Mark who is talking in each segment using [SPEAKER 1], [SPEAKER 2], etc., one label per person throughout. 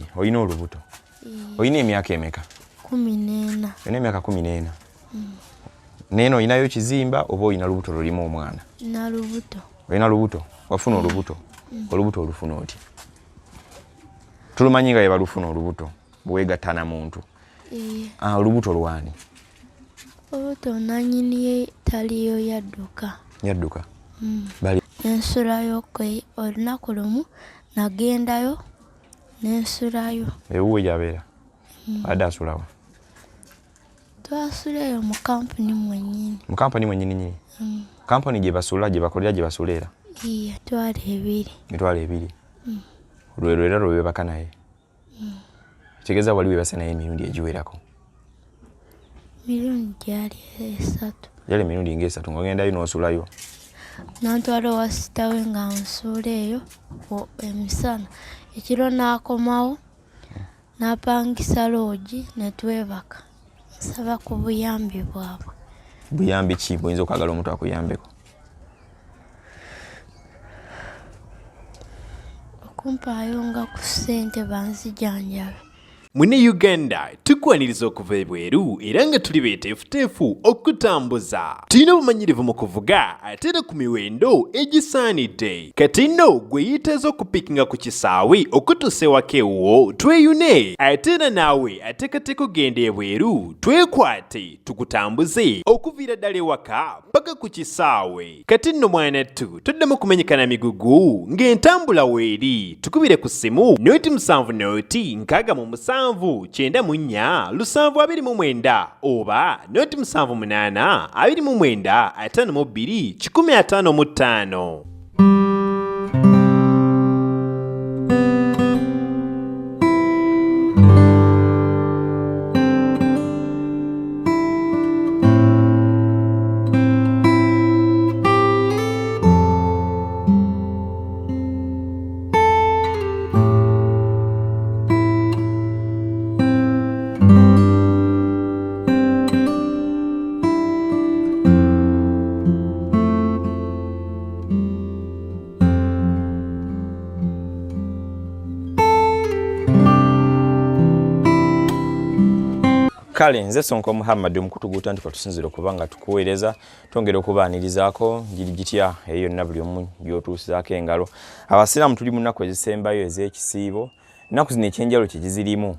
[SPEAKER 1] Baby, oyina olubuto. Oyina emyaka emeka?
[SPEAKER 2] 14.
[SPEAKER 1] Oyina emyaka 14. Neno oyinayo kizimba oba oyina lubuto lulimu omwana?
[SPEAKER 2] Na lubuto.
[SPEAKER 1] Oyina lubuto? Wafuna olubuto? Olubuto olufuna oti? Tulumanyi nga yebalufuna olubuto bwegattana muntu. Olubuto lwani?
[SPEAKER 2] Olubuto nanyiniye taliyo yadduka.
[SPEAKER 1] Yadduka?
[SPEAKER 2] Bali ensulayo kwe olunaku lumu nagendayo nensulayo.
[SPEAKER 1] Ewuwe jabeera? Adda asulawa?
[SPEAKER 2] Twasuleyo mu kampuni mwennyini.
[SPEAKER 1] Mu kampuni mwennyini nyini? Kampuni gye basula gye bakolera gye basuleera?
[SPEAKER 2] Iya, mitwalo 2.
[SPEAKER 1] Mitwalo 2? Lwe era lwe bebaka naye? Kitegeeza wali webasa naye emirundi egiwerako?
[SPEAKER 2] Mirundi gyali 3.
[SPEAKER 1] Yali emirundi nga 3 ng'ogendayo n'osulayo?
[SPEAKER 2] Nantwala wa sitawe nga nsuula eyo emisana. Ekiro n'akomawo n'apangisa loogi ne twebaka. Nsaba ku buyambi bwabwe.
[SPEAKER 1] Buyambi ki buyinza okwagala omuntu akuyambeko?
[SPEAKER 2] Okumpaayo nga ku ssente banzijanjabe.
[SPEAKER 3] Mune Uganda tukwaniriza okuva ebweru era nga tuli beeteefuteefu okutambuza. Tulina obumanyirivu mu kuvuga ate era ku miwendo egisaanidde. Kati nno gwe yeetaaza okupikinga ku kisaawe okutuusa ewaka ewuwo tweyune ate era naawe ateekateeka okugenda ebweru twekwate tukutambuze okuviira ddala ewaka paka ku kisaawe. Kati nno mwanattu toddamu kumenyekana migugu ng'entambula weeri tukubire ku ssimu noti 7 noti 6 94 729 oba noti 78 29 52 155.
[SPEAKER 1] Kale nze Sonko Muhammad omukutuguta nti katusinzira okubanga tukuweereza twongera okubaanirizaako njiri gitya eyo yonna buli omu gy'otuusizaako engalo. Abasiraamu tuli mu nnaku ezisembayo ez'ekisiibo. Ennaku zino ekyenjawulo kye gizirimu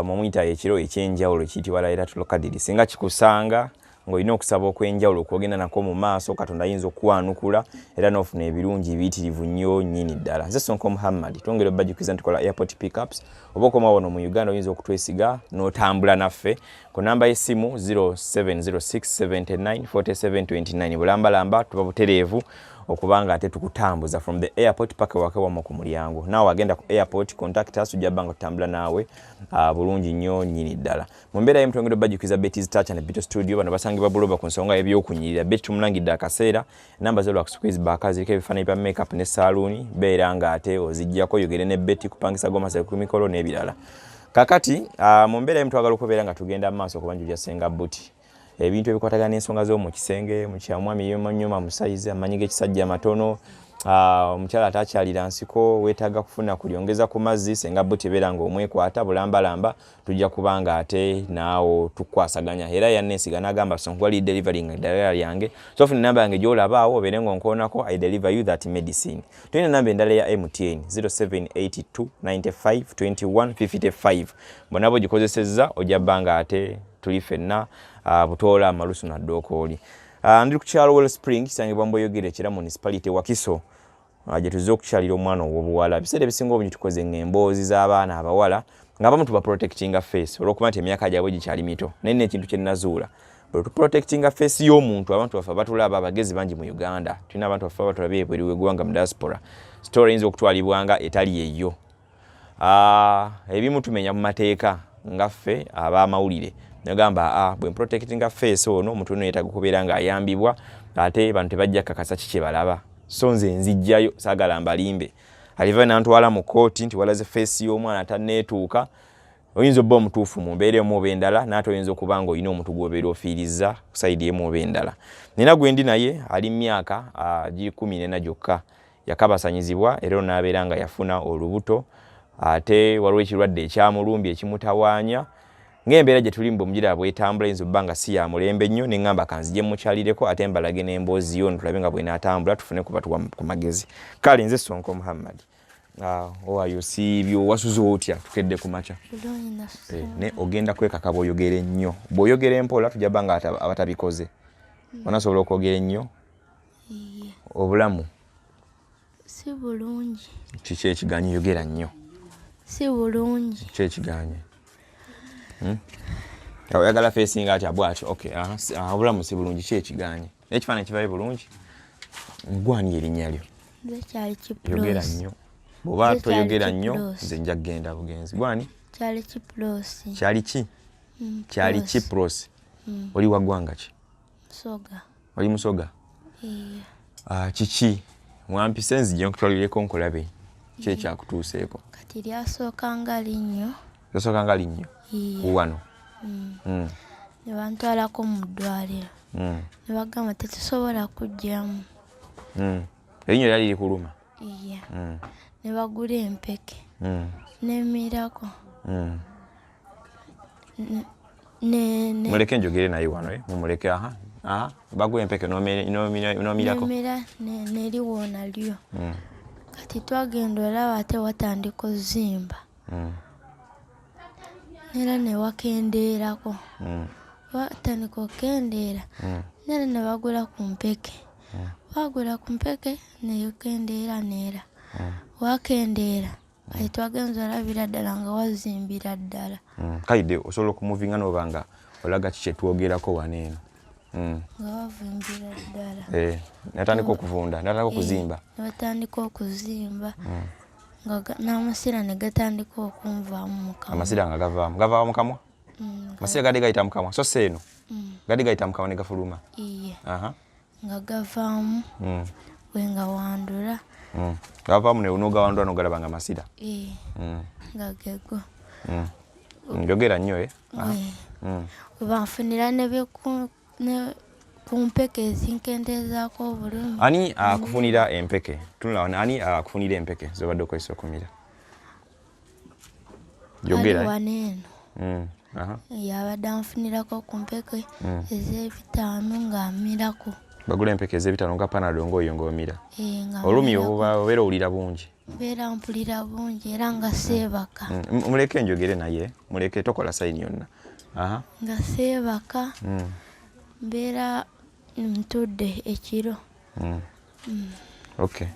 [SPEAKER 1] mu mwita ekiro ekyenjawulo kiyitibwa Laylatul Qadr. Singa kikusanga ng'olina okusaba okw'enjawulo okwogenda nako mu maaso Katonda ayinza okukwanukula era n'ofuna ebirungi ebiyitirivu nnyo nnyini ddala. Nze Sonko Muhammad twongera obbajukiza nti tukola airport pickups oba okoma wano mu Uganda oyinza okutwesiga n'otambula naffe ku namba y'essimu 0706794729. Bulambalamba tuba butereevu okubanga ate tukutambuza from the airport paka waka wamo ku mulyango. Naawe agenda ku airport contact us ujja banga tutambula naawe bulungi nnyo nnyini ddala. Mu mbeera y'emutongero obbajukiza Betty's Touch and Beauty Studio bano basangibwa Buloba ku nsonga y'ebyokunyirira. Betty tumulangidde akaseera namba zo lwakusukwizi baakazi ziriko ebifaananyi bya makeup ne saloon beera nga ate oziggyako yogere ne Betty kupangisa gomasa ku mikolo n'ebirala. Kakati mu mbeera y'emutwagala okubeera nga tugenda mu maaso okuba njuja senga buti. Ebintu ebikwatagana n'ensonga z'omu kisenge mu kyamwami nyuma musayizi amanyi g'ekisajja matono omukyala atakyalira nsiko weetaaga kufuna kulyongeza ku mazzi senga buti ebeera ng'omwekwata bulambalamba tujja kubanga ate naawo tukwasaganya era yanneesiga n'agamba Sonko wali delivering eddagala lyange so funa namba yange gy'olabaawo obeere ng'onkoonako I deliver you that medicine. Tulina namba endala ya MTN 0782 95 21 55 bonna bo gikozesezza ojja bbanga ate tuli ffenna butoola amalusu naddokooli. Ndi ku kyalo Wellspring kisangibwa Mboyogere Kira municipality Wakiso gye tuzze okukyalira omwana ow'obuwala. Ebiseera ebisinga obungi tukoze ng'emboozi z'abaana abawala ng'abamu tuba protectinga face olw'okuba nti emyaka gyabwe gikyali mito naye n'ekintu kye nnazuula bwe tuprotectinga face y'omuntu abantu baffe batulaba abagezi bangi mu Uganda tulina abantu baffe batulabye ebweru w'eggwanga mu diaspora story eyinza okutwalibwanga etali eyo. Ebimu tumenya mu mateeka nga ffe ab'amawulire nagamba bwe protectinga face ono omuntu ono yeetaaga okubeera ng'ayambibwa ate bantu tebajja kakasa kiki balaba so nze nzijjayo saagala mbalimbe aliva nantwala mu kooti nti walaze face y'omwana atanneetuuka oyinza obba omutuufu mu mbeera emu oba endala n'ate oyinza okuba nga olina omuntu gw'obeera ofiirizza ku sayidi emu oba endala. Nina gwe ndi naye ali myaka 14 gyokka yakabasanyizibwa era n'abeera nga yafuna olubuto ate waliwo ekirwadde ekyamulumbi ekimutawaanya ng'embeera gye tuli mbumugira bwetambula yinza obbanga si ya mulembe nnyo ne ŋŋamba kanzije mukyalireko ate mbalage n'emboozi yo tulabe nga bw'enaatambula tufune kubatuwa ku magezi. Kale nze Sonko Muhammad owayo siibyo wasuze otya tukedde ku makya ne ogenda kwekaka bw'oyogere nnyo bw'oyogera empola tujja bbanga abatabikoze onasobola okwogera ennyo obulamu
[SPEAKER 2] si bulungi
[SPEAKER 1] kiki ekiganye yogera nnyo
[SPEAKER 2] si bulungi
[SPEAKER 1] kiki ekiganye oyagala feesinga atya bwatyo okay obulamu si bulungi kiki ekiganye n'ekifaananyi kivayo bulungi gwani erinnya lyo
[SPEAKER 2] nze kyali
[SPEAKER 1] yogera
[SPEAKER 2] Kiprosi
[SPEAKER 1] nnyo bw'oba toyogera nnyo nze nja kgenda bugenzi gwani
[SPEAKER 2] kyali Kiprosi
[SPEAKER 1] kyali ki kyali Kiprosi oli wa ggwanga ki
[SPEAKER 2] Musoga
[SPEAKER 1] oli Musoga kiki mwampise nzije nkutwalireko nkulabe ki ekyakutuuseeko
[SPEAKER 2] kati lyasookanga linnyo
[SPEAKER 1] yasookanga linnyo wano
[SPEAKER 2] ne bantwalako mu ddwaliro ne bagamba tetusobola kujjamu
[SPEAKER 1] erinnya lyali liri kuluma
[SPEAKER 2] ne bagula empeke nemirako
[SPEAKER 1] muleke njogere naye wano mumuleke bagula empeke nomirako
[SPEAKER 2] neliwona lyo kati twagenda olaba ate watandika ozimba nera ne wakendeerako watandika okendeera nera ne bagula ku mpeke wagula ku mpeke neyokendeera neera wakendeera kati twagenza olabira ddala nga wazimbira ddala
[SPEAKER 1] kaide osobola okumuvinga n'obanga olaga ki kyetwogerako wano eno
[SPEAKER 2] nga wavimbira ddala
[SPEAKER 1] natandika okuvunda natandika okuzimba
[SPEAKER 2] watandika okuzimba nga n'amasira ne gatandika okunvaamu mu kamwa
[SPEAKER 1] amasira nga gavaamu mu kamwa amasira gadde gayita mu kamwa so seeno gadde gayita mu kamwa ne gafuluma
[SPEAKER 2] iye nga gavaamu wenga wandula
[SPEAKER 1] gavaamu ne unogawandula nogalaba nga masira
[SPEAKER 2] nga gego
[SPEAKER 1] njogera nnyo
[SPEAKER 2] webanfunira ku mpeke ezinkendeezaako obulungi
[SPEAKER 1] ani akufunira empeke tunula ani akufunira empeke zobadde okozesa okumira jogera
[SPEAKER 2] waneeno yabadde anfunirako ku mpeke ez'ebitaano ng'amirako
[SPEAKER 1] bagula empeke ez'ebitaano nga panado ng'oyo ng'omira olumi obeera owulira bungi
[SPEAKER 2] mbeera mpulira bungi era nga seebaka
[SPEAKER 1] muleke njogere naye muleke tokola sayini yonna
[SPEAKER 2] nga seebaka mbeera ntudde ekiro
[SPEAKER 1] okay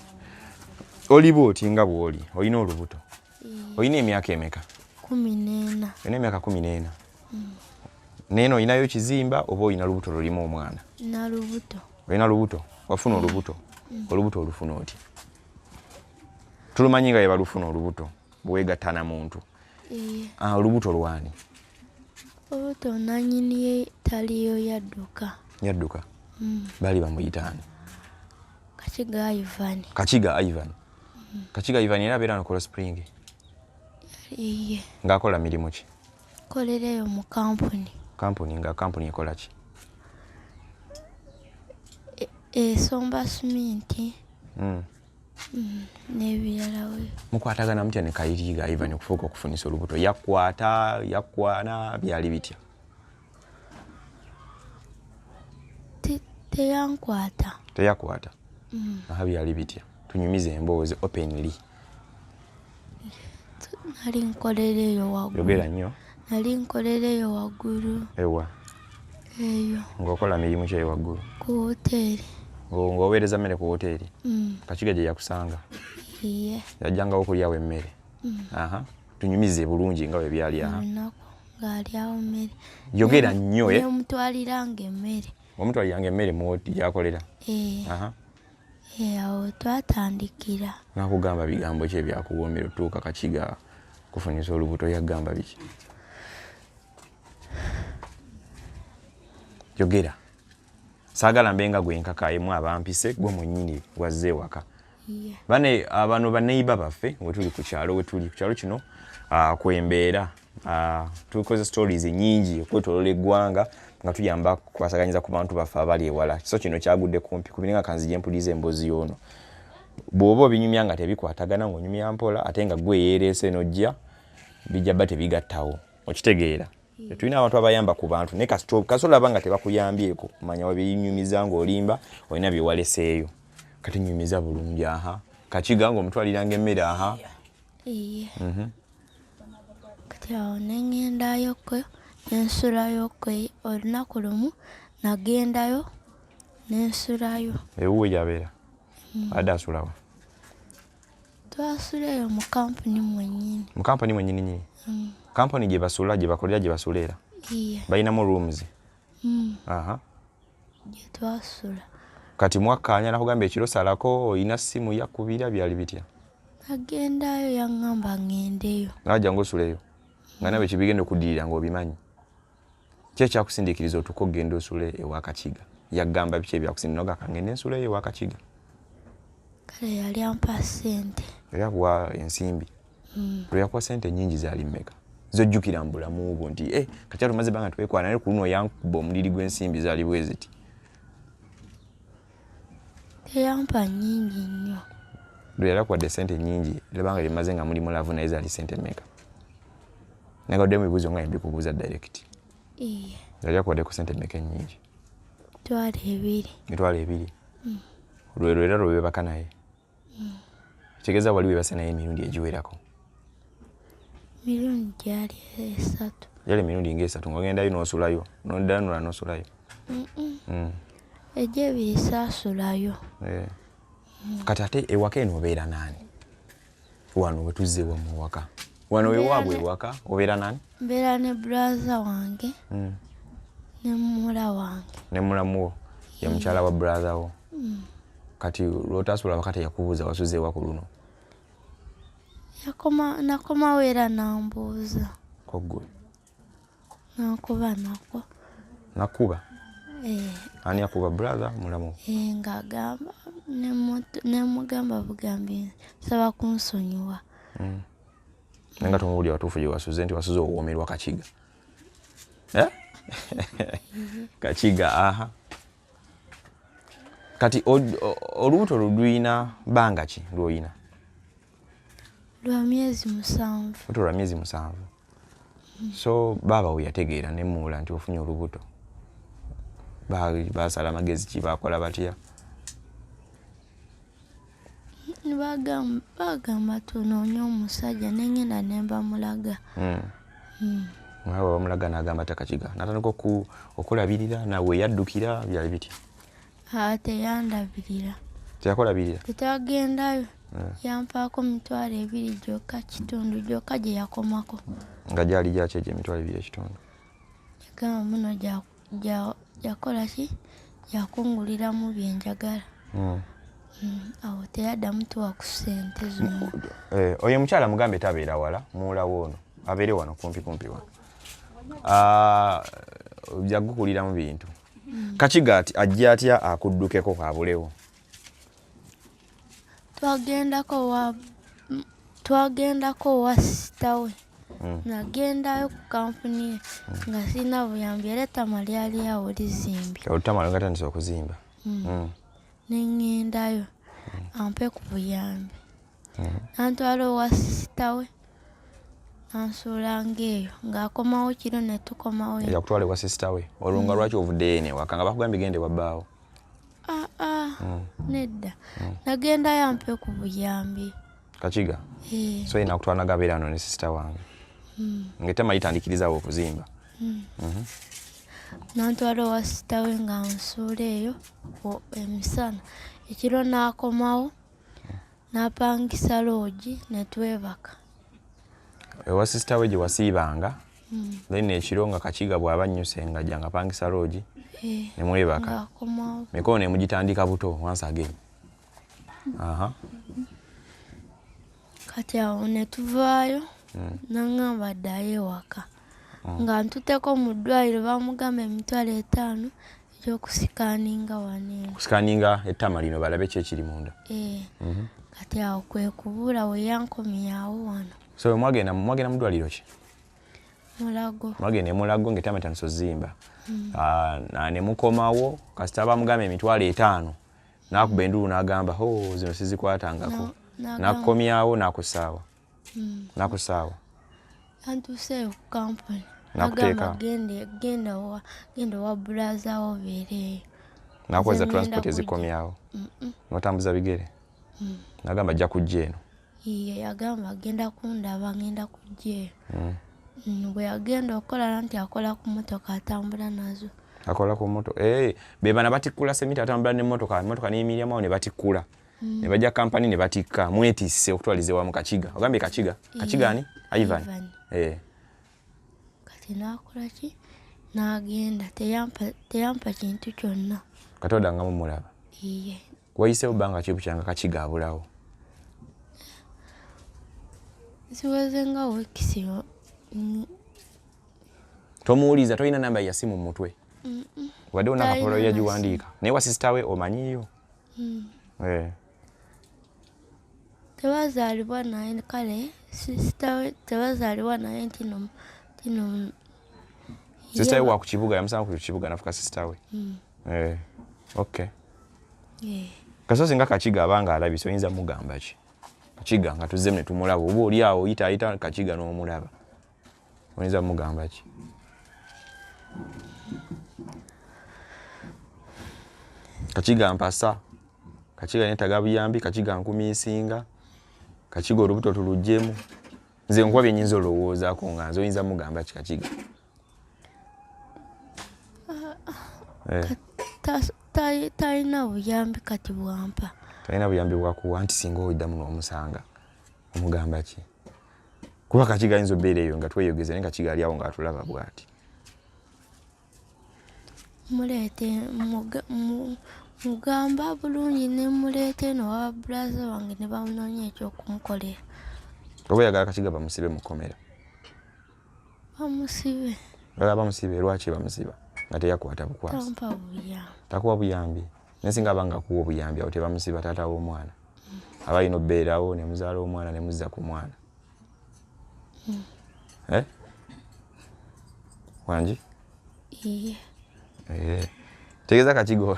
[SPEAKER 1] oli bwoti nga bw'oli olina olubuto olina emyaka emeka
[SPEAKER 2] 14
[SPEAKER 1] olina emyaka 14 neeno olinayo kizimba oba olina lubuto lulimu omwana
[SPEAKER 2] na lubuto
[SPEAKER 1] olina lubuto wafuna olubuto olubuto olufuna oti tulumanyi nga yebalufuna olubuto bwegattana muntu olubuto lwani
[SPEAKER 2] olubuto nanyiniye taliyo yadduka bali bamuyitaani Kachiga Ivan Kachiga Ivan era abeera nokola spring ng'akola mirimu ki kolereyo mu kampuni
[SPEAKER 1] nga kampuni ekola ki
[SPEAKER 2] esomba siminti n'ebirala we
[SPEAKER 1] mukwatagana mutya ne Kachiga Ivan okufuuka okufunisa olubuto yakwana byali bitya teyakwata byali bitya tunyumize emboozi openly
[SPEAKER 2] nali nkolereyo waggulu
[SPEAKER 1] yogera nnyo
[SPEAKER 2] nali nkolereyo waggulu
[SPEAKER 1] ewa
[SPEAKER 2] eyo
[SPEAKER 1] ng'okola mirimu ki waggulu
[SPEAKER 2] ku woteeri
[SPEAKER 1] ng'oweereza mmere ku woteeri Kachiga gye yakusanga yajjangawo okulyawo emmere tunyumize bulungi nga bwe byali
[SPEAKER 2] ng'alyawo mmere
[SPEAKER 1] yogera nnyo
[SPEAKER 2] omutwaliranga emmere
[SPEAKER 1] omutwaliranga emmere muwoti gyakolera
[SPEAKER 2] awo twatandikira
[SPEAKER 1] nakugamba bigambo ki ebyakuwoomera otuuka Kachiga kufunisa olubuto yagamba biki yogera saagala mbenga gwenkakayemu abampise gwe mwennyini wazze ewaka bane bano baneiba baffe wetuli ku kyalo kino kwembeera tukoze stories nyingi okwetolola eggwanga nga tuyamba kubasaganyiza ku bantu baffe abali ewala kiso kino kyagudde kumpi kubiringa kanzije mpulize emboozi yono bw'oba obinyumya nga tebikwatagana ng'onyumya mpola ate nga gwe yeereese n'ojja bijja bba tebigattawo okitegeera. Tulina abantu abayamba ku bantu naye kasoola aba nga tebakuyambyeko manya wabinyumiza ng'olimba olina bye waleseeyo kati nyumiza bulungi aha Kakiga ng'omutwaliranga emmere aha.
[SPEAKER 2] Kati awo neŋŋendayokko nensulayookko olunaku lumu nagendayo nensulayo.
[SPEAKER 1] Ewuwe gyabeera adde asulawo
[SPEAKER 2] twasuleyo mu kampuni mwennyini.
[SPEAKER 1] mu kampuni mwennyini nyini kampuni gye basula gye bakolera gye basuleera balinamu rooms. Aha
[SPEAKER 2] gye twasula.
[SPEAKER 1] Kati mwakkaanya nakugamba ekiro salako olina ssimu yakubira byali bitya?
[SPEAKER 2] Nagendayo yaŋŋamba ŋŋendeyo.
[SPEAKER 1] Najja ng'osuleyo nga nawe kibigenda okuddirira ng'obimanyi. Ki ekyakusindiikiriza otuuke okugenda osule ewa Kakiga? Yagamba biki ebyakusindika noga kangende nsuleyo ewa Kakiga?
[SPEAKER 2] Kale yali ampa ssente.
[SPEAKER 1] Yali akuwa ensimbi. Lwe yakuwa ssente nnyingi zaali mmeka? Zojjukira mu bulamu bwo nti kati tumaze banga twekwana naye ku luno yankuba omuliri gw'ensimbi zaali bwe ziti.
[SPEAKER 2] Teyampa nnyingi nnyo.
[SPEAKER 1] Lwe yali akuwadde ssente nnyingi labanga limaze nga muli mulavu naye zaali ssente mmeka? Nagadde mu bibuuzo nga mbikubuuza direct. Yali akuwaddeko ssente mmeka ennyingi? Mitwalo ebiri. Lwe era lwe weebaka naye. Kitegeeza wali weebase naye emirundi egiwerako.
[SPEAKER 2] Mirundi gyali 3.
[SPEAKER 1] Yali emirundi ng'esatu ng'ogendayo n'osulayo n'oddayo n'ola n'osulayo.
[SPEAKER 2] Egy'ebiri saasulayo.
[SPEAKER 1] Kati ate ewaka eno obeera naani? Wano we tuzze wamu waka. Wano wewaabwe ewaka obeera naani?
[SPEAKER 2] Mbeera ne brother wange ne mula wange.
[SPEAKER 1] Ne mulamu wo ye mukyala wa brother wo. Kati lw'otaasula wakati yakubuuza wasuze ewa ku luno?
[SPEAKER 2] Nakomawo era nambuuza.
[SPEAKER 1] Koggwe?
[SPEAKER 2] Nakuba nako.
[SPEAKER 1] Nakuba? Ani yakuba brother mulamu?
[SPEAKER 2] Ng'agamba nemugamba bugambi nsaba kunsonyiwa.
[SPEAKER 1] Nga tumubuulira watuufu gye wasuze nti wasuze owoomerwa Kakiga. Kakiga aha. Kati olubuto lulwina bbanga ki lw'oyina?
[SPEAKER 2] Lwa myezi 7.
[SPEAKER 1] Olubuto lwa myezi 7. So baaba we yategeera ne muula nti ofunye olubuto? Baasala amagezi ki baakola batya?
[SPEAKER 2] Bagamba tunoonye omusajja neŋŋenda ne mbamulaga.
[SPEAKER 1] Nawe bamulaga n'agamba Kakiga n'atandika okulabirira nawe yaddukira byali bitya?
[SPEAKER 2] Teyandabirira.
[SPEAKER 1] Teyakulabirira?
[SPEAKER 2] Tetagendayo yampaako 2 gyokka kitundu gyokka gye yakomako.
[SPEAKER 1] Nga gyali gyaki egyo 2 ekitundu?
[SPEAKER 2] Yagamba muno yakola ki? Yakunguliramu bye njagala. Awo teyaddamu tuwa ku ssente zonna.
[SPEAKER 1] Oyo mukyala mugambe tabeera wala muulawo ono abeere wano kumpi wano. Jagukulira mu bintu. Kakiga ati ajja atya akuddukeko kabulewo?
[SPEAKER 2] Twagendako wa sitawe. Nagendayo ku kampuni ye nga sirina buyambi era ettama lyali awo lizimbye.
[SPEAKER 1] Olutama lwe gatandise okuzimba.
[SPEAKER 2] Neŋŋendayo ampe ku buyambi. Nantwala owa sitawe nansuulanga eyo ng'akomawo kiro ne tukomawo.
[SPEAKER 1] Yakutwala ewa sisita we olwo nga lwaki ovuddeyo newaka nga bakugambye gende wa bbaawo?
[SPEAKER 2] Nedda nagendayo ampe ku buyambi.
[SPEAKER 1] Kakiga? So yena akutwala nagabeera ano ne sisita wange ng'ettama litandikirizawo okuzimba.
[SPEAKER 2] Nantwala owa sita we nga nsuula eyo emisana ekiro n'akomawo n'apangisa loogi ne twebaka.
[SPEAKER 1] Ewa sisita we gye wasiibanga then ekiro nga Kakiga bw'aba annyuse nga ajja nga apangisa loogi ne mwebaka.
[SPEAKER 2] Ng'akomawo
[SPEAKER 1] Emikono ne mugitandika buto once again.
[SPEAKER 2] Kati awo ne tuvaayo n'aŋŋamba ddayo ewaka. Nga ntuteko mu ddwaliro bamugamba 5,000 ekyokusikaaninga wano.
[SPEAKER 1] Kusikaaninga ettama lino balabe ki ekiri munda.
[SPEAKER 2] Kati awo kwe kubuula we yankomye awo wano.
[SPEAKER 1] So mwagenda mu ddwaliro ki?
[SPEAKER 2] Mulago.
[SPEAKER 1] Mwagenda Mulago ng'ettama etandise ozimba. Ne mukomawo kasita bamugamba 5,000 nakuba endulu n'agamba zino sizikwatangako nakukomyawo nakusaawa nakusaawa
[SPEAKER 2] antuseeyo ku kampuni
[SPEAKER 1] nakuteeka
[SPEAKER 2] genda wa bulaza wo beereeyo
[SPEAKER 1] nakuweza transport ezikomyawo notambuza bigere nagamba ajja kujja eno
[SPEAKER 2] iye yagamba agenda kundaba ngenda kujja eyo bwe yagenda okukola nti akola ku motoka atambula nazo
[SPEAKER 1] akola ku moto bebana batikkula semita atambula n'emmotoka n'emiriamawo ne batikkula ne bajja kampani ne batikka mwetisse okutwaliza wamu Kakiga ogambye Kakiga ani Ivan
[SPEAKER 2] kati nakola ki n'agenda teyampa kintu kyonna
[SPEAKER 1] kati odangamu mulaba
[SPEAKER 2] iye
[SPEAKER 1] wayiseewo bbanga kibukyanga Kakiga abulawo
[SPEAKER 2] siweze nga weekisi
[SPEAKER 1] tomuwuliza tolina namba ya simu mu mutwe wadde ona kapolo yagiwandiika naye wa sisita we omanyiyo
[SPEAKER 2] tebazaalibwa naye kale sisita we tebazaalibwa naye ntino
[SPEAKER 1] sisita we wa ku kibuga yamusanga ku kibuga nafuka sisita we okay kasozi nga Kakiga abanga alabise oyinza mugamba ki Kakiga nga tuzzemu ne tumulaba oba oli awo oyita Kakiga n'omulaba oyinza mugamba ki Kakiga mpasa Kakiga netaga buyambi Kakiga nkumisinga Kakiga olubuto tulujjemu nze nkuba byenyinza olowoozaako nga nze oyinza mugamba ki Kakiga
[SPEAKER 2] talina buyambi kati bwampa
[SPEAKER 1] talina buyambi bwakuwa nti singa oyiddamu n'omusanga omugamba ki kuba Kakiga ayinza obbeera eyo nga tweyogeza naye Kakiga ali awo ng'atulaba bw'ati
[SPEAKER 2] muleete mugamba bulungi ne muleete eno wa bulaza wange ne bamunoonya ekyokumukolera
[SPEAKER 1] oba oyagala Kakiga bamusibe mu kkomera bamusibe lwaki bamusiba nga teyakwata bukwasi takuwa buyambi nesinga abanga akuwa obuyambi awo tebamusiba taata w'omwana aba alina obbeerawo ne muzaala omwana ne muzza ku mwana wangi tegeeza Kakiga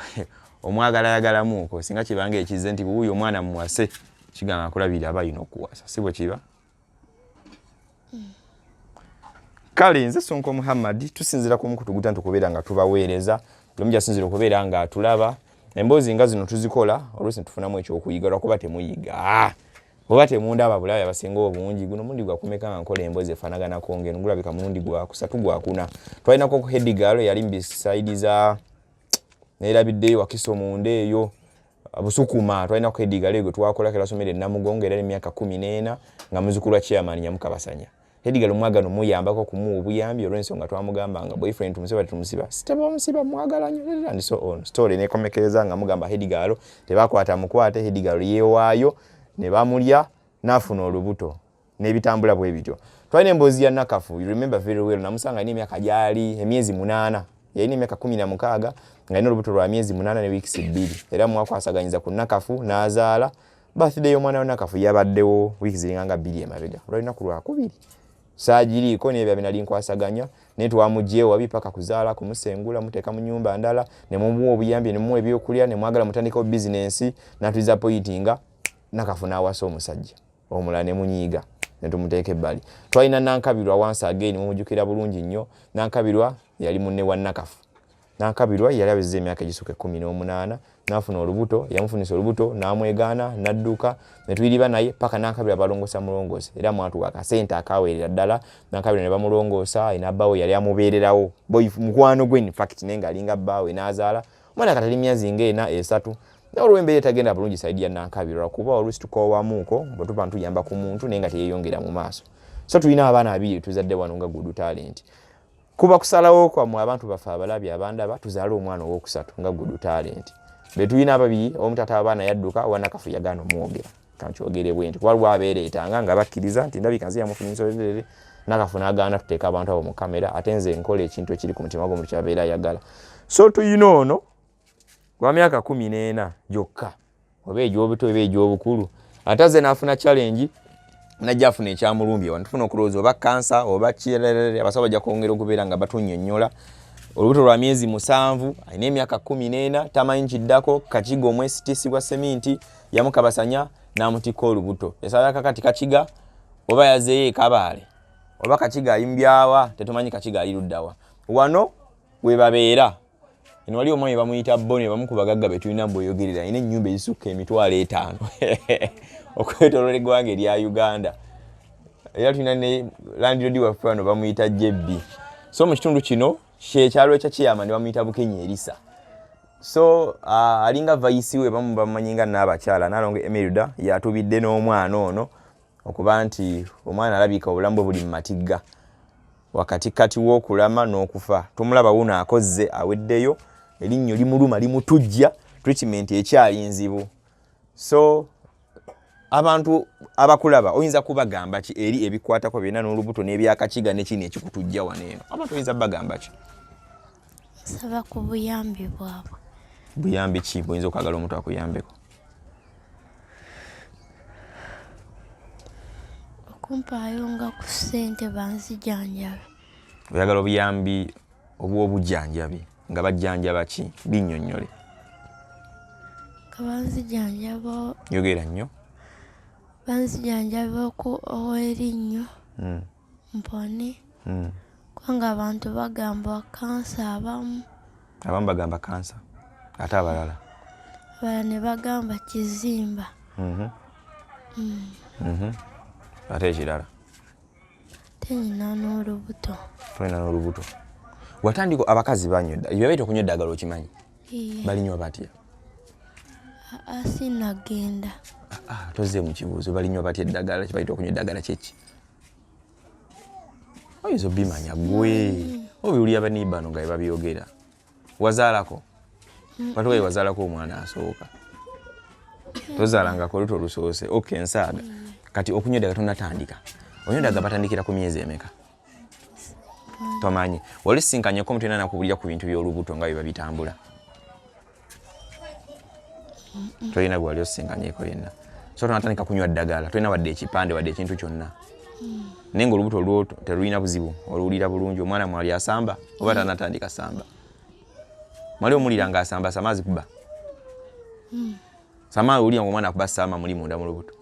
[SPEAKER 1] omwagalayagalamuko singa kibanga ekize nti buuyo omwana muwase kigamba akulabira aba alina okuwasa si bwe kiba kale nze Sonko Muhammad tusinzira ku mukutuguta ntukubeera nga tubaweereza lumu jasinzira okubeera nga atulaba emboozi nga zino tuzikola oluusi tufunamu ekyokuyiga lwakuba temuyiga oba temundaba bulabe abasinga obungi guno mundi gwakumeka nga nkola emboozi efaanaganako ngeno gulabika mulundi gwa kusatu gwakuna twalinako ku Hedigalo yali mbisaidi za neerabiddeyo Wakiso munda eyo Busukuma twalinako Hedigalo egwe twakola kera somero Namugongo era emyaka 14 nga muzukulu wa chairman Nyamukabasanya Hedigalo mwagano muyambako kumuwa obuyambi olw'ensonga twamugamba nga boyfriend tumusiba tumusiba sitaba musiba mwagala nnyo and so on story nekomekereza nga mugamba Hedigalo tebakwata mukwate Hedigalo yeewaayo ne bamulya nafuna olubuto n'ebitambula bwe bityo twalina emboozi ya Nakafu you remember very well namusanga ine emyaka gyali emyezi 8 yalina emyaka 16 nga ine olubuto lwa myezi 8 ne weeks 2 era mwakwasaganyiza ku Nakafu n'azaala birthday y'omwana wa Nakafu yabaddewo weeks zinganga 2 emabega olwalina ku lwakubiri saagiriiko n'ebyo binali nkwasaganya naye twamugyewo wabipaka kuzaala kumusengula muteeka mu nyumba ndala ne mumuwa obuyambi ne mumuwa ebyokulya ne mwagala mutandikawo bizinensi n'atuliza poyitinga Nakafu n'awasa omusajja omulala ne munyiiga ne tumuteeka ebbali twalina Nankabirwa once again mumujjukira bulungi nnyo Nankabirwa yali munne wa Nakafu Nankabirwa yali abizza emyaka egisuka 18 n'afuna olubuto yamufunisa olubuto n'amwegaana n'adduka ne tuyiriba naye paka Nankabirwa balongosa mulongoose era mwatuwa akasente akaweerera ddala Nankabirwa ne bamulongoosa inabbawo yali amubeererawo mukwano gwe in fact nenga alinga bbaawe n'azaala omwana katali myezi ng'ena esatu olw'embeera tagenda bulungi saidi ya Nankabirwa kuba oluusi tukoowamuuko bwe tuba ntuyamba ku muntu naye nga teyeyongera mu maaso so tulina abaana abiri tuzadde wano nga Good Talent kuba kusalawo kwammwe abantu baffe abalabi abandaba tuzaale omwana ow'okusatu nga Good Talent be tulina ababiri omu taata abaana yadduka wa Nakafu yagaana omwogera kankyogere bwe nti waliwo abeereetanga nga bakkiriza nti ndabika nze yamufunisa obulere Nakafu n'agaana tuteeka abantu abo mu kamera ate nze nkola ekintu ekiri ku mutima gw'omuntu kyabeera ayagala so tuyina ono kwa myaka 14 gyokka oba egy'obuto oba egy'obukulu ate ze n'afuna challenge najja afuna ekyamulumbye wano tufuna okulowooza oba kansa oba kirerere abasawo bajja kwongera okubeera nga batunnyonnyola olubuto lwa myezi 7 alina emyaka 14 tamanyi kiddako Kakiga omwesitisibwa seminti yamukabasanya n'amutikka olubuto esala kakati Kakiga oba yazeeyo ekabaale oba Kakiga ayimbyawa tetumanyi Kakiga aliruddawa wano we babeera eno wali omwami bamuyita Bone bamukubagagga betulina boyogerera ine ennyumba ezisukka emitwalo 5 okwetoloola eggwanga erya Uganda era tulina ne landlord waffe wano bamuyita Jebbi so mu kitundu kino kyalo ekya Kiyama ne bamuyita Bukenya Elisa so alinga vaisi we bamumanyinga n'abakyala Nalongo Emerida yatubidde n'omwana ono okuba nti omwana alabika obulamu buli mu matigga wakati kati w'okulama n'okufa tumulaba wuno akozze aweddeyo erinnyo limuluma limutujja treatment ekyali nzibu so abantu abakulaba oyinza kubagamba ki eri ebikwatako byonna n'olubuto n'ebyakakiga n'ekini ekikutujja waneeno abantu oyinza bagamba ki
[SPEAKER 2] saba ku buyambi bwabwe
[SPEAKER 1] buyambi ki buyinza okwagala omuntu akuyambeko
[SPEAKER 2] okumpaayo nga ku ssente banzijanjabe
[SPEAKER 1] oyagala obuyambi obw'obujjanjabi nga bajjanjaba ki binnyonnyole
[SPEAKER 2] nga banzijanjaba
[SPEAKER 1] yogera nnyo
[SPEAKER 2] banzijanjaba ow'erinnyo mpone kubanga abantu bagamba kansa abamu
[SPEAKER 1] bagamba kansa ate abalala
[SPEAKER 2] ne bagamba kizimba
[SPEAKER 1] ate ekirala
[SPEAKER 2] tenyina n'olubuto
[SPEAKER 1] tulina n'olubuto watandiko abakazi banywa byabaita okunywa eddagala okimanyi balinywa batya
[SPEAKER 2] asinagenda
[SPEAKER 1] tozze mu kibuuzo balinywa batya eddagala kibaita okunywa eddagala kyeki oyinza obimanya gwe obiwulira baniibano nga bebabyogera wazaalako watuwaye wazaalako omwana asooka tozaalangako oluto olusoose ensaaga kati okunywa eddagala tonatandika onywa eddagala batandikira ku myezi emeka tomanyi wali sinkanyeko omuntu yenna nakubulira ku bintu by'olubuto nga biba bitambula tolina gwe wali osinkanyeko yenna so tonatandika kunywa ddagala tolina wadde ekipande wadde ekintu kyonna naye nga olubuto olwo terulina buzibu oluwulira bulungi omwana mwali asamba oba tanatandika samba mwali omulira nga asamba samaazi kuba samaazi owulira nga omwana akuba samba muli munda mu lubuto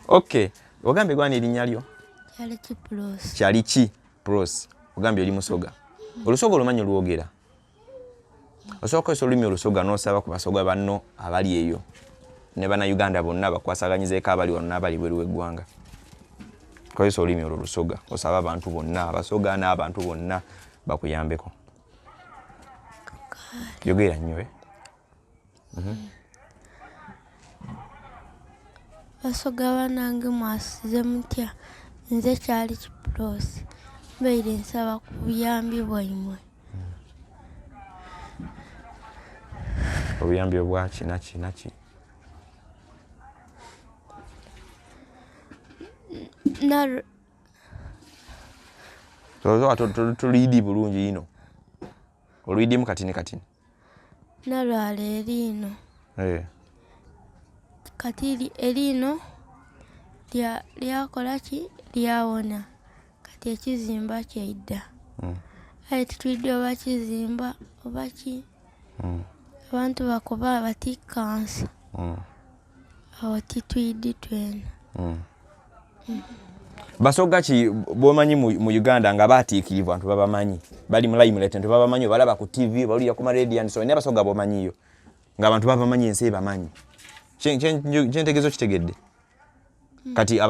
[SPEAKER 1] okay ogambye gwana erinnya lyo kyali ki pros ogambye oli musoga olusoga olumanyi olwogera osobola okukozesa olulimi olusoga n'osaba ku basoga banno abali eyo ne bannayuganda bonna bakwasaganyizeeko abali wano n'abali bweru w'eggwanga kozesa olulimi olwo olusoga osaba abantu bonna abasoga n'abantu bonna bakuyambeko yogera nnyo
[SPEAKER 2] basoga banange mwasize mutya nze kyali kipulosi mbaire nsaba ku buyambi bwammwe
[SPEAKER 1] obuyambi obwaki naki toluyidi bulungi ino oluyidimu katini
[SPEAKER 2] nalwala erino kati erino lyakola ki lyawona kati ekizimba kyaidda aye tetwidde oba kizimba oba ki abantu bakuba bati kansa awo titwidde twena
[SPEAKER 1] basoga ki bomanyi mu Uganda nga batiikirivu abantu babamanyi bali mu limelight abantu babamanyi balaba ku TV balira ku radio and so ne basoga bomanyiyo nga abantu babamanyi ensi bamanyi kyentegezo kitegedde kati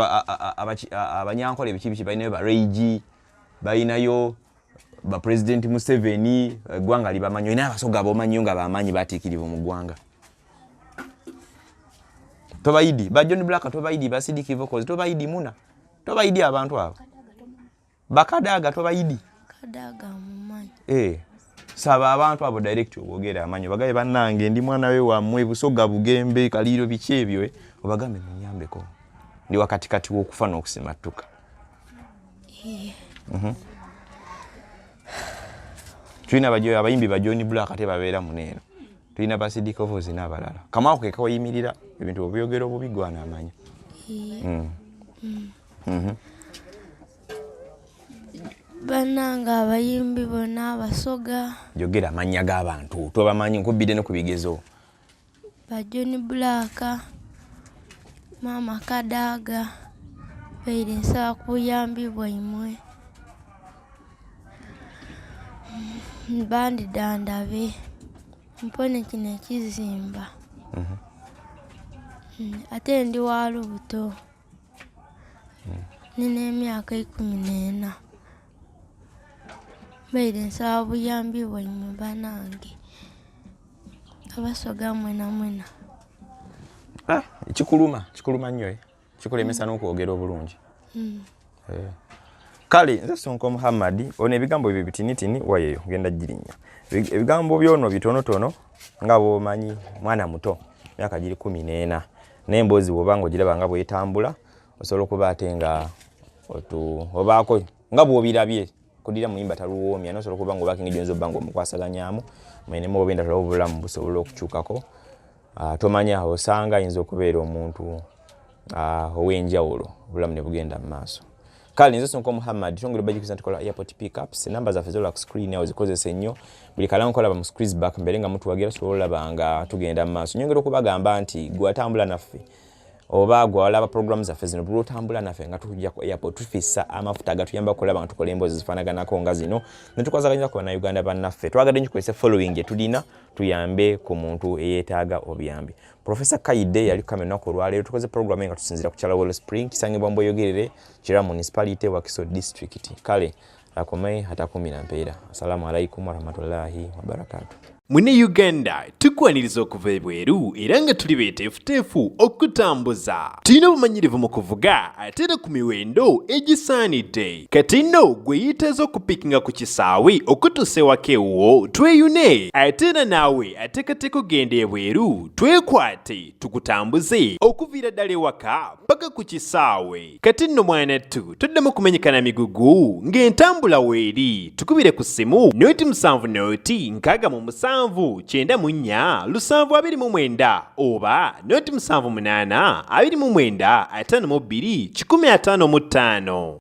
[SPEAKER 1] abanyankole biki balinayo ba Regi balinayo ba President Museveni gwanga libamanyi naye abasoga bomanyiyo nga bamanyi batiikirivu mu gwanga tobayidi ba John Black tobayidi ba Sidiki Vocals tobayidi muna tobayidi abantu abo bakadaga tobayidi
[SPEAKER 2] kadaga mumanyi
[SPEAKER 1] saba abantu abo direct obogera amanyi bagaye bannange ndi mwana we wamwe busoga bugembe kaliro biki ebyo obagambe munyambeko ndi wakati kati w'okufa n'okusimatuka tulina abayimbi ba John Black ate babeera muneeno tulina ba Sidiki Vocals n'abalala kamako ke kayimirira ebintu obyogera obubigwana amanyi
[SPEAKER 2] Bananga abayimbi bonna abasoga.
[SPEAKER 1] Jogera amannya g'abantu tobamanyi nkubbidde ne ku bigezo.
[SPEAKER 2] Ba John Black, Mama Kadaga, baire nsaba ku buyambi bwammwe. Bandi Dandabe, mpone kino ekizimba. Ate ndi wa lubuto. Nina emyaka 14. Baire nsaba buyambi bwammwe banange. Abasoga mwena mwena.
[SPEAKER 1] Kikuluma nnyo kikulemesa n'okwogera obulungi. Kale nze Sonko Muhammad ono ebigambo bye bitinitini wayeyo genda girinnya. Ebigambo byono bitonotono nga bwomanyi mwana muto myaka giri 14 n'emboozi bw'obanga ogiraba nga bwetambula osobola okuba ate nga obaako nga bw'obirabye kudira muyimba taluwoomya n'osobola okuba nga obaako engeri z'obba ng'omukwasaganyaamu mwenemu obenda tolaba obulamu busobola okukyukako. Tomanya osanga ayinza okubeera omuntu ow'enjawulo obulamu ne bugenda mu maaso. Kale nze Sonko Muhammad tongera bajikisa ntukola airport pickups namba zaffe zola ku screen awo zikozesa ennyo buli kala nkola mu squeeze back mbere nga mutu wagira sobola banga tugenda mu maaso. Nyongera okubagamba nti gwe atambula naffe oba gwe alaba programs zaffe zino buli otambula naffe nga tujja ku airport tufissa amafuta agatuyamba okulaba nga tukola emboozi zifaanaganako nga zino ne tukwasaganya ku bannayuganda bannaffe. Twagadde nnyo tukozese following etulina tuyambe ku muntu eyeetaaga obuyambi. Professor Kaide yali ku ennaku olwaleero tukoze program nga tusinzira ku Kyala Wall Spring kisangibwa Mboyogerere Kira Municipality wa Kiso District. Kale akomeye hata 10 na mpeera. Assalamu alaikum warahmatullahi wabarakatuh.
[SPEAKER 3] Mune Uganda tukwaniriza okuva ebweru era nga tuli beeteefuteefu okutambuza. Tulina obumanyirivu mu kuvuga ate era ku miwendo egisaanidde. Kati nno gwe yeetaaza okupikinga ku kisaawe okutuusa ewaka ewuwo tweyune ate era naawe ateekateeka okugenda ebweru twekwate tukutambuze okuviira ddala ewaka paka ku kisaawe. Kati nno mwanattu toddamu kumenyekana migugu ng'entambula weeri tukubire ku ssimu noti 7 noti 6 94 729 oba noti 78 29 52 155.